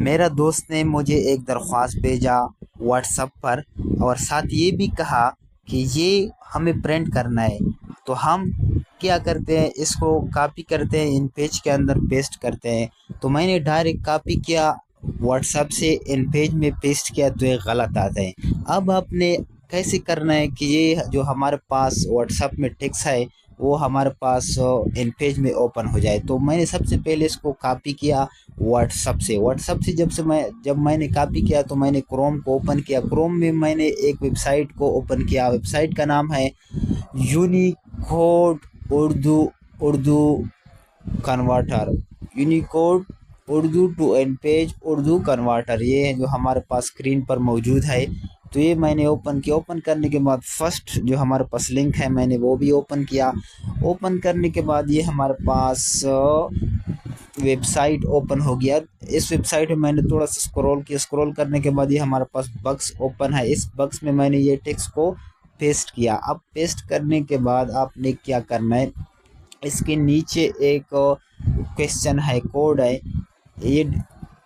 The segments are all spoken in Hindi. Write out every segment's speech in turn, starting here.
मेरा दोस्त ने मुझे एक दरख्वास्त भेजा व्हाट्सएप पर और साथ ये भी कहा कि ये हमें प्रिंट करना है। तो हम क्या करते हैं, इसको कॉपी करते हैं, इन पेज के अंदर पेस्ट करते हैं। तो मैंने डायरेक्ट कॉपी किया, व्हाट्सएप से इन पेज में पेस्ट किया तो ये गलत आता है। अब आपने कैसे करना है कि ये जो हमारे पास व्हाट्सएप में टेक्स्ट है वो हमारे पास इन पेज में ओपन हो जाए। तो मैंने सबसे पहले इसको कॉपी किया व्हाट्सएप से जब मैंने कॉपी किया तो मैंने क्रोम को ओपन किया। क्रोम में मैंने एक वेबसाइट को ओपन किया। वेबसाइट का नाम है Unicode Urdu Urdu converter. Unicode Urdu to InPage Urdu converter, ये है जो हमारे पास स्क्रीन पर मौजूद है। तो ये मैंने ओपन किया। ओपन करने के बाद फर्स्ट जो हमारे पास लिंक है मैंने वो भी ओपन किया। ओपन करने के बाद ये हमारे पास वेबसाइट ओपन हो गया। इस वेबसाइट में मैंने थोड़ा सा स्क्रॉल किया। स्क्रॉल करने के बाद ये हमारे पास बक्स ओपन है। इस बक्स में मैंने ये टेक्स्ट को पेस्ट किया। अब पेस्ट करने के बाद आपने क्या करना है, इसके नीचे एक क्वेश्चन है, कोड है। ये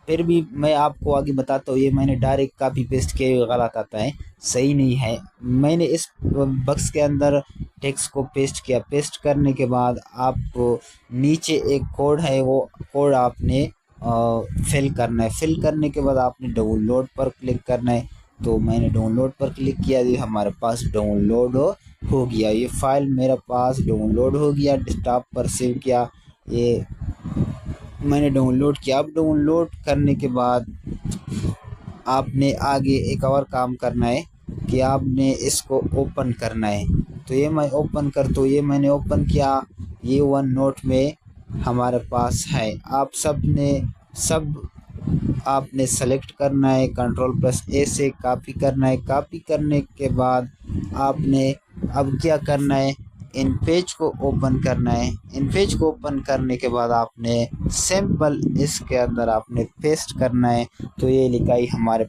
फिर भी मैं आपको आगे बताता हूँ, ये मैंने डायरेक्ट कॉपी पेस्ट किए गलत आता है, सही नहीं है। मैंने इस बक्स के अंदर टेक्स्ट को पेस्ट किया। पेस्ट करने के बाद आप नीचे एक कोड है, वो कोड आपने फिल करना है। फिल करने के बाद आपने डाउनलोड पर क्लिक करना है। तो मैंने डाउनलोड पर क्लिक किया, ये हमारे पास डाउनलोड हो गया। ये फाइल मेरे पास डाउनलोड हो गया। डेस्कटॉप पर सेव किया, ये मैंने डाउनलोड किया। अब डाउनलोड करने के बाद आपने आगे एक और काम करना है कि आपने इसको ओपन करना है। तो ये मैं ओपन तो ये मैंने ओपन किया। ये वन नोट में हमारे पास है। आप सब आपने सेलेक्ट करना है, कंट्रोल+A से कॉपी करना है। कॉपी करने के बाद आपने अब क्या करना है, इन पेज को ओपन करना है। इन पेज को ओपन करने के बाद आपने सिंपल इसके अंदर आपने पेस्ट करना है। तो ये लिखा ही हमारे